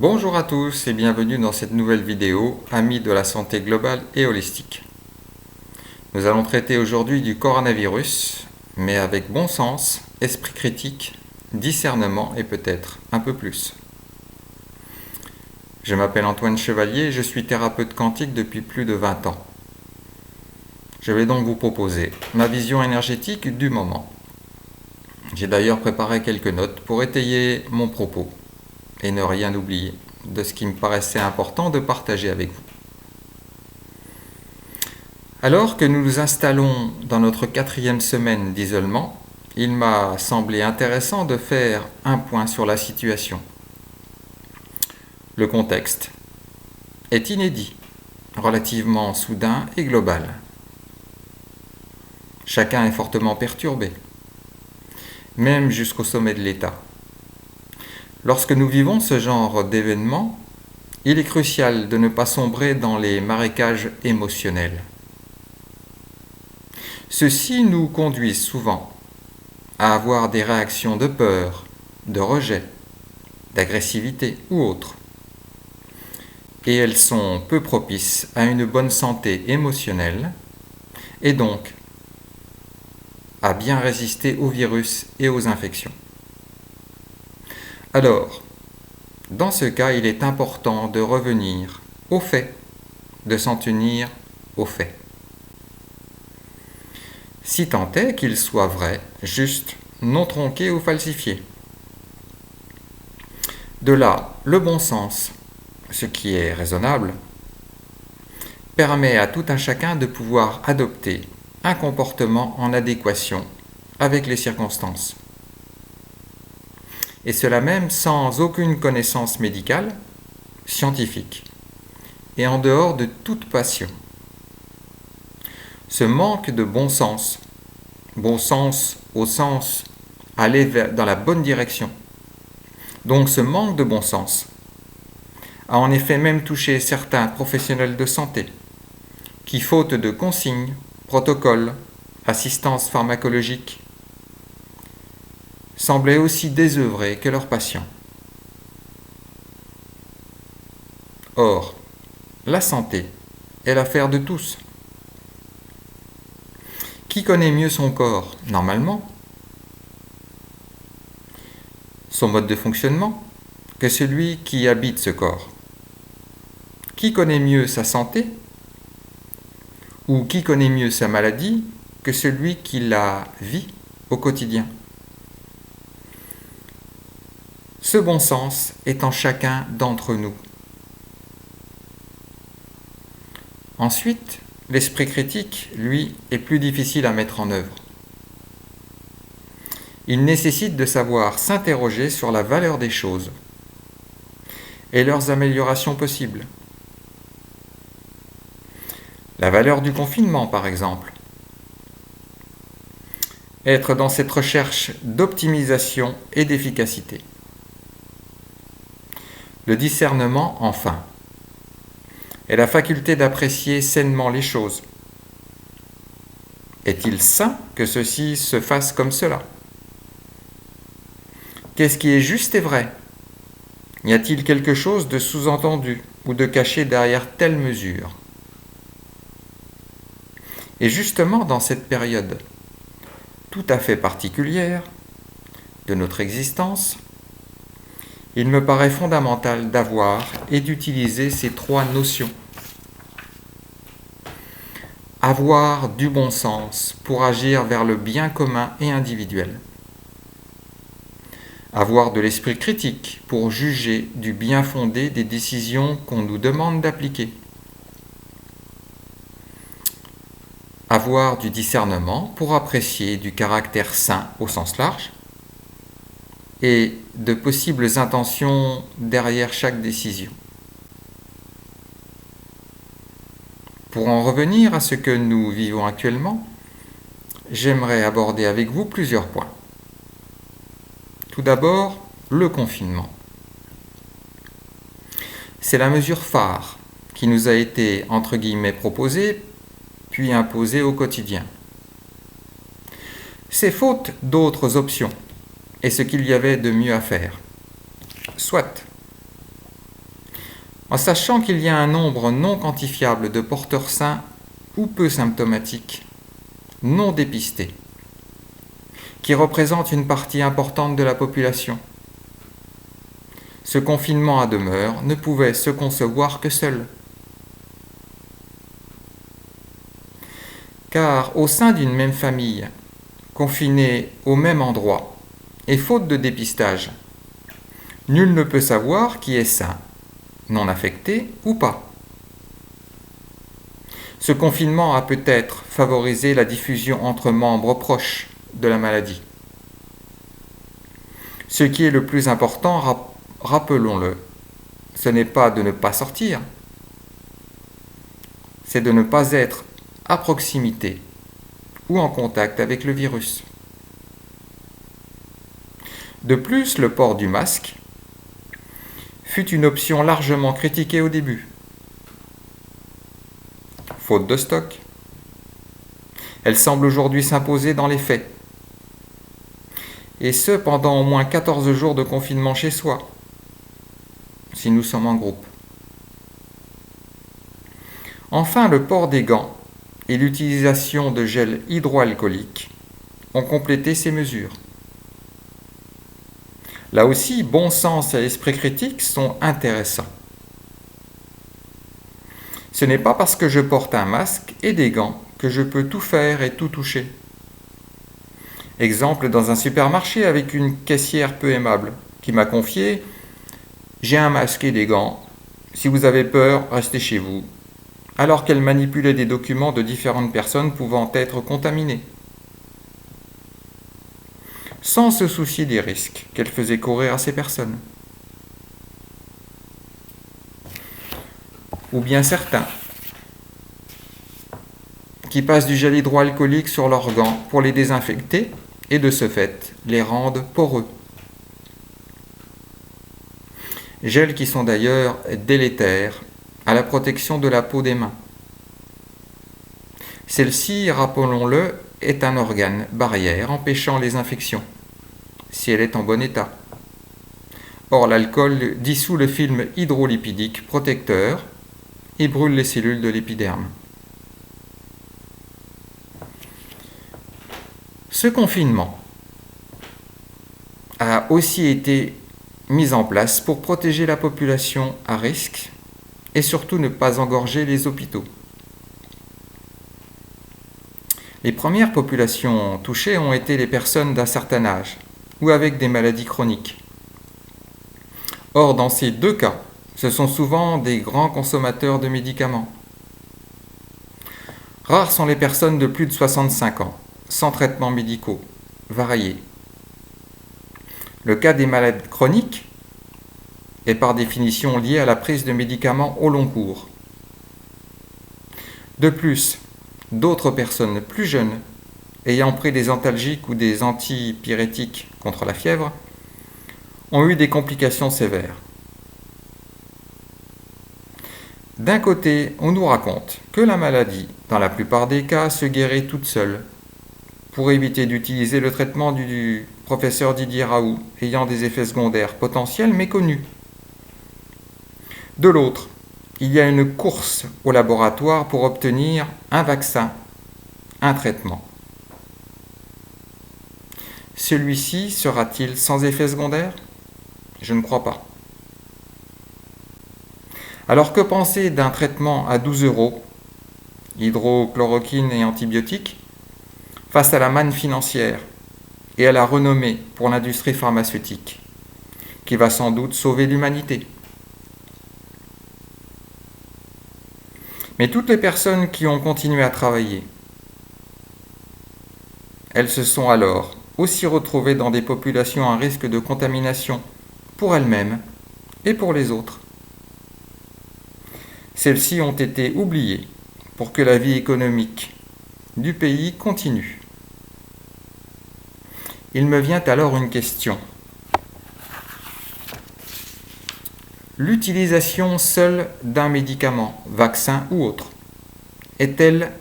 Bonjour à tous et bienvenue dans cette nouvelle vidéo, amis de la santé globale et holistique. Nous allons traiter aujourd'hui du coronavirus, mais avec bon sens, esprit critique, discernement et peut-être un peu plus. Je m'appelle Antoine Chevalier et je suis thérapeute quantique depuis plus de 20 ans. Je vais donc vous proposer ma vision énergétique du moment. J'ai d'ailleurs préparé quelques notes pour étayer mon propos et ne rien oublier de ce qui me paraissait important de partager avec vous. Alors que nous nous installons dans notre 4e semaine d'isolement, il m'a semblé intéressant de faire un point sur la situation. Le contexte est inédit, relativement soudain et global. Chacun est fortement perturbé, même jusqu'au sommet de l'État. Lorsque nous vivons ce genre d'événements, il est crucial de ne pas sombrer dans les marécages émotionnels. Ceux-ci nous conduisent souvent à avoir des réactions de peur, de rejet, d'agressivité ou autres. Et elles sont peu propices à une bonne santé émotionnelle et donc à bien résister aux virus et aux infections. Alors, dans ce cas, il est important de revenir aux faits, de s'en tenir aux faits. Si tant est qu'ils soient vrais, justes, non tronqués ou falsifiés. De là, le bon sens, ce qui est raisonnable, permet à tout un chacun de pouvoir adopter un comportement en adéquation avec les circonstances. Et cela même sans aucune connaissance médicale, scientifique, et en dehors de toute passion. Ce manque de bon sens au sens aller dans la bonne direction, donc ce manque de bon sens a en effet même touché certains professionnels de santé qui, faute de consignes, protocoles, assistance pharmacologique, semblaient aussi désœuvrés que leurs patients. Or, la santé est l'affaire de tous. Qui connaît mieux son corps, normalement, son mode de fonctionnement, que celui qui habite ce corps? Qui connaît mieux sa santé, ou qui connaît mieux sa maladie, que celui qui la vit au quotidien? Ce bon sens est en chacun d'entre nous. Ensuite, l'esprit critique, lui, est plus difficile à mettre en œuvre. Il nécessite de savoir s'interroger sur la valeur des choses et leurs améliorations possibles. La valeur du confinement, par exemple. Être dans cette recherche d'optimisation et d'efficacité. Le discernement, enfin, est la faculté d'apprécier sainement les choses. Est-il sain que ceci se fasse comme cela? Qu'est-ce qui est juste et vrai? Y a-t-il quelque chose de sous-entendu ou de caché derrière telle mesure? Et justement dans cette période tout à fait particulière de notre existence, il me paraît fondamental d'avoir et d'utiliser ces 3 notions. Avoir du bon sens pour agir vers le bien commun et individuel. Avoir de l'esprit critique pour juger du bien fondé des décisions qu'on nous demande d'appliquer. Avoir du discernement pour apprécier du caractère sain au sens large et de possibles intentions derrière chaque décision. Pour en revenir à ce que nous vivons actuellement, j'aimerais aborder avec vous plusieurs points. Tout d'abord, le confinement. C'est la mesure phare qui nous a été, entre guillemets, proposée, puis imposée au quotidien. C'est faute d'autres options et ce qu'il y avait de mieux à faire. Soit. en sachant qu'il y a un nombre non quantifiable de porteurs sains ou peu symptomatiques, non dépistés, qui représentent une partie importante de la population. Ce confinement à demeure ne pouvait se concevoir que seul. Car au sein d'une même famille, confinée au même endroit, et faute de dépistage, nul ne peut savoir qui est sain, non affecté ou pas. Ce confinement a peut-être favorisé la diffusion entre membres proches de la maladie. Ce qui est le plus important, rappelons-le, ce n'est pas de ne pas sortir, c'est de ne pas être à proximité ou en contact avec le virus. De plus, le port du masque fut une option largement critiquée au début. Faute de stock, elle semble aujourd'hui s'imposer dans les faits. Et ce, pendant au moins 14 jours de confinement chez soi, si nous sommes en groupe. Enfin, le port des gants et l'utilisation de gel hydroalcoolique ont complété ces mesures. Là aussi, bon sens et esprit critique sont intéressants. Ce n'est pas parce que je porte un masque et des gants que je peux tout faire et tout toucher. Exemple dans un supermarché avec une caissière peu aimable qui m'a confié « J'ai un masque et des gants. Si vous avez peur, restez chez vous. » alors qu'elle manipulait des documents de différentes personnes pouvant être contaminées. Sans se soucier des risques qu'elle faisait courir à ces personnes. Ou bien certains qui passent du gel hydroalcoolique sur leurs gants pour les désinfecter et de ce fait les rendent poreux. Gels qui sont d'ailleurs délétères à la protection de la peau des mains. Celle-ci, rappelons-le, est un organe barrière empêchant les infections, si elle est en bon état. Or, l'alcool dissout le film hydrolipidique protecteur et brûle les cellules de l'épiderme. Ce confinement a aussi été mis en place pour protéger la population à risque et surtout ne pas engorger les hôpitaux. Les premières populations touchées ont été les personnes d'un certain âge ou avec des maladies chroniques. Or, dans ces deux cas, ce sont souvent des grands consommateurs de médicaments. Rares sont les personnes de plus de 65 ans, sans traitements médicaux, variés. Le cas des malades chroniques est par définition lié à la prise de médicaments au long cours. De plus, d'autres personnes plus jeunes, ayant pris des antalgiques ou des antipyrétiques contre la fièvre, ont eu des complications sévères. D'un côté, on nous raconte que la maladie, dans la plupart des cas, se guérit toute seule, pour éviter d'utiliser le traitement du professeur Didier Raoult, ayant des effets secondaires potentiels méconnus. De l'autre, il y a une course au laboratoire pour obtenir un vaccin, un traitement. Celui-ci sera-t-il sans effet secondaire ? Je ne crois pas. Alors que penser d'un traitement à 12 €, hydrochloroquine et antibiotiques, face à la manne financière et à la renommée pour l'industrie pharmaceutique, qui va sans doute sauver l'humanité ? Mais toutes les personnes qui ont continué à travailler, elles se sont alors aussi retrouvées dans des populations à risque de contamination pour elles-mêmes et pour les autres. Celles-ci ont été oubliées pour que la vie économique du pays continue. Il me vient alors une question. L'utilisation seule d'un médicament, vaccin ou autre, est-elle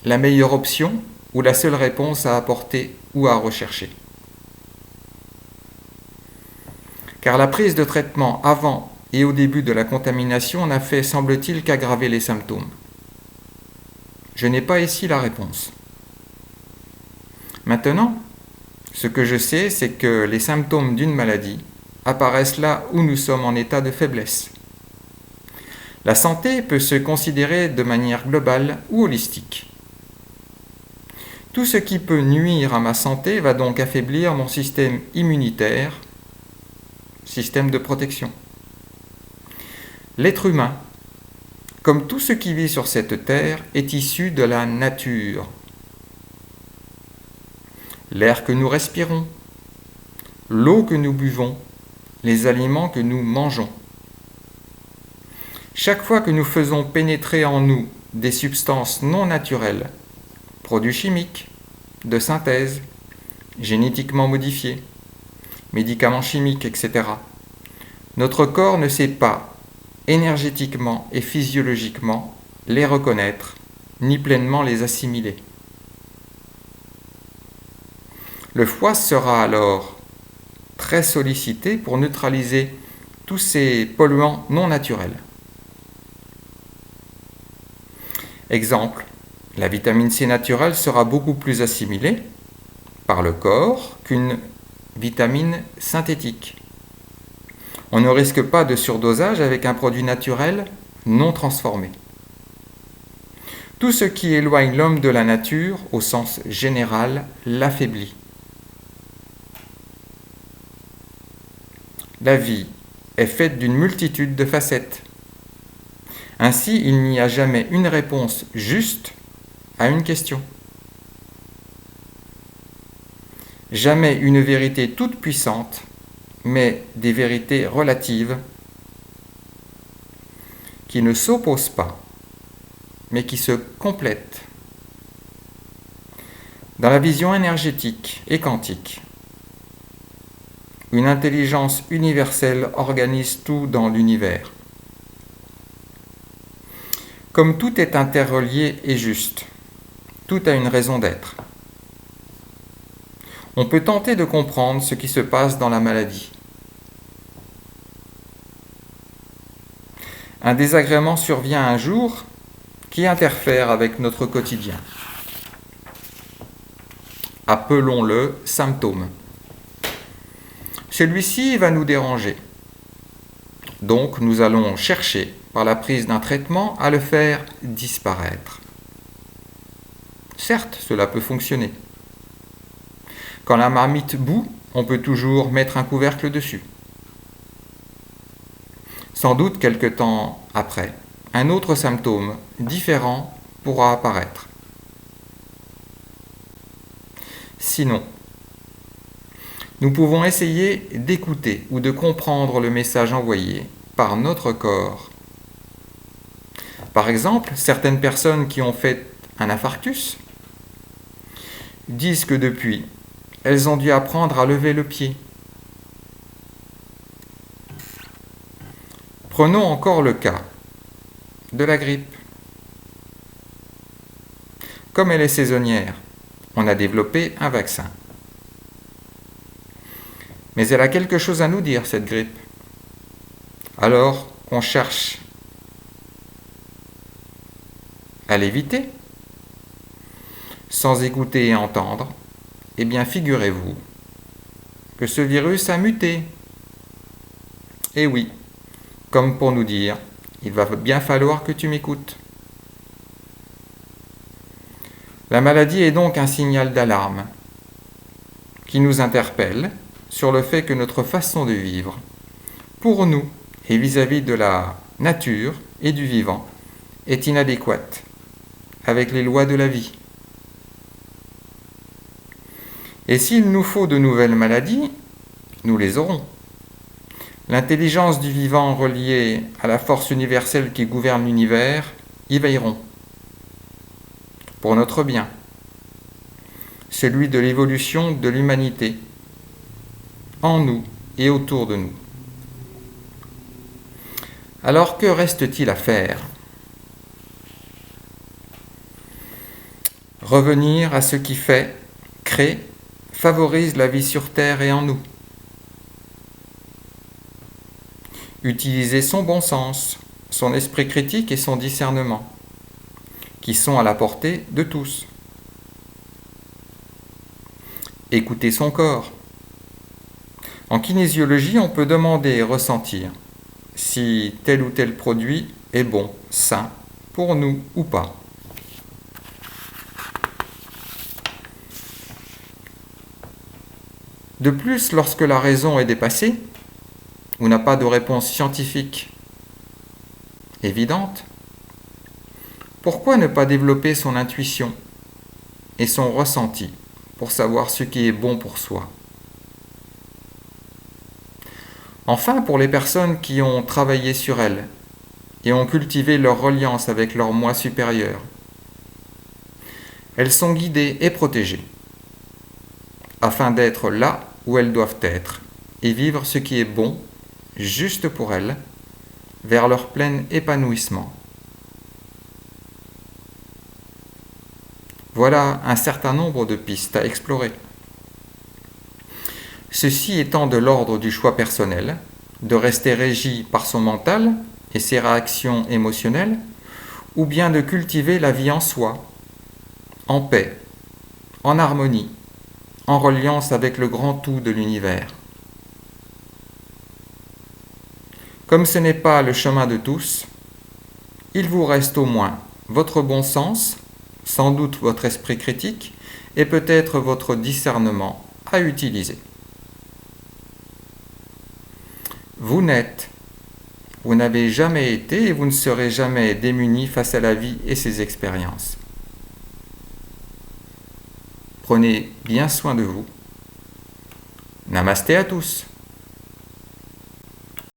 la meilleure option ou la seule réponse à apporter ou à rechercher ? Car la prise de traitement avant et au début de la contamination n'a fait, semble-t-il, qu'aggraver les symptômes? Je n'ai pas ici la réponse. Maintenant, ce que je sais, c'est que les symptômes d'une maladie apparaissent là où nous sommes en état de faiblesse. La santé peut se considérer de manière globale ou holistique. Tout ce qui peut nuire à ma santé va donc affaiblir mon système immunitaire, système de protection. L'être humain, comme tout ce qui vit sur cette terre, est issu de la nature. L'air que nous respirons, l'eau que nous buvons, les aliments que nous mangeons. Chaque fois que nous faisons pénétrer en nous des substances non naturelles, produits chimiques, de synthèse, génétiquement modifiés, médicaments chimiques, etc., notre corps ne sait pas, énergétiquement et physiologiquement, les reconnaître, ni pleinement les assimiler. Le foie sera alors très sollicité pour neutraliser tous ces polluants non naturels. Exemple, la vitamine C naturelle sera beaucoup plus assimilée par le corps qu'une vitamine synthétique. On ne risque pas de surdosage avec un produit naturel non transformé. Tout ce qui éloigne l'homme de la nature, au sens général, l'affaiblit. La vie est faite d'une multitude de facettes. Ainsi, il n'y a jamais une réponse juste à une question. Jamais une vérité toute puissante, mais des vérités relatives qui ne s'opposent pas, mais qui se complètent. Dans la vision énergétique et quantique, une intelligence universelle organise tout dans l'univers. Comme tout est interrelié et juste, tout a une raison d'être. On peut tenter de comprendre ce qui se passe dans la maladie. Un désagrément survient un jour qui interfère avec notre quotidien. Appelons-le symptôme. Celui-ci va nous déranger. Donc nous allons chercher, par la prise d'un traitement, à le faire disparaître. Certes, cela peut fonctionner. Quand la marmite bout, on peut toujours mettre un couvercle dessus. Sans doute quelque temps après, un autre symptôme différent pourra apparaître. Sinon, nous pouvons essayer d'écouter ou de comprendre le message envoyé par notre corps. Par exemple, certaines personnes qui ont fait un infarctus disent que depuis, elles ont dû apprendre à lever le pied. Prenons encore le cas de la grippe. Comme elle est saisonnière, on a développé un vaccin. Mais elle a quelque chose à nous dire, cette grippe. Alors qu'on cherche à l'éviter, sans écouter et entendre, eh bien figurez-vous que ce virus a muté. Et oui, comme pour nous dire, il va bien falloir que tu m'écoutes. La maladie est donc un signal d'alarme qui nous interpelle sur le fait que notre façon de vivre, pour nous et vis-à-vis de la nature et du vivant, est inadéquate avec les lois de la vie. Et s'il nous faut de nouvelles maladies, nous les aurons. L'intelligence du vivant reliée à la force universelle qui gouverne l'univers y veilleront. Pour notre bien, celui de l'évolution de l'humanité, en nous et autour de nous. Alors que reste-t-il à faire? Revenir à ce qui fait, crée, favorise la vie sur Terre et en nous. Utilisez son bon sens, son esprit critique et son discernement, qui sont à la portée de tous. Écoutez son corps. En kinésiologie, on peut demander et ressentir si tel ou tel produit est bon, sain, pour nous ou pas. De plus, lorsque la raison est dépassée, ou n'a pas de réponse scientifique évidente, pourquoi ne pas développer son intuition et son ressenti pour savoir ce qui est bon pour soi? Enfin, pour les personnes qui ont travaillé sur elles et ont cultivé leur reliance avec leur moi supérieur, elles sont guidées et protégées afin d'être là où elles doivent être et vivre ce qui est bon, juste pour elles, vers leur plein épanouissement. Voilà un certain nombre de pistes à explorer. Ceci étant de l'ordre du choix personnel, de rester régi par son mental et ses réactions émotionnelles, ou bien de cultiver la vie en soi, en paix, en harmonie, en reliance avec le grand tout de l'univers. Comme ce n'est pas le chemin de tous, il vous reste au moins votre bon sens, sans doute votre esprit critique, et peut-être votre discernement à utiliser. Vous n'avez jamais été et vous ne serez jamais démuni face à la vie et ses expériences. Prenez bien soin de vous. Namasté à tous.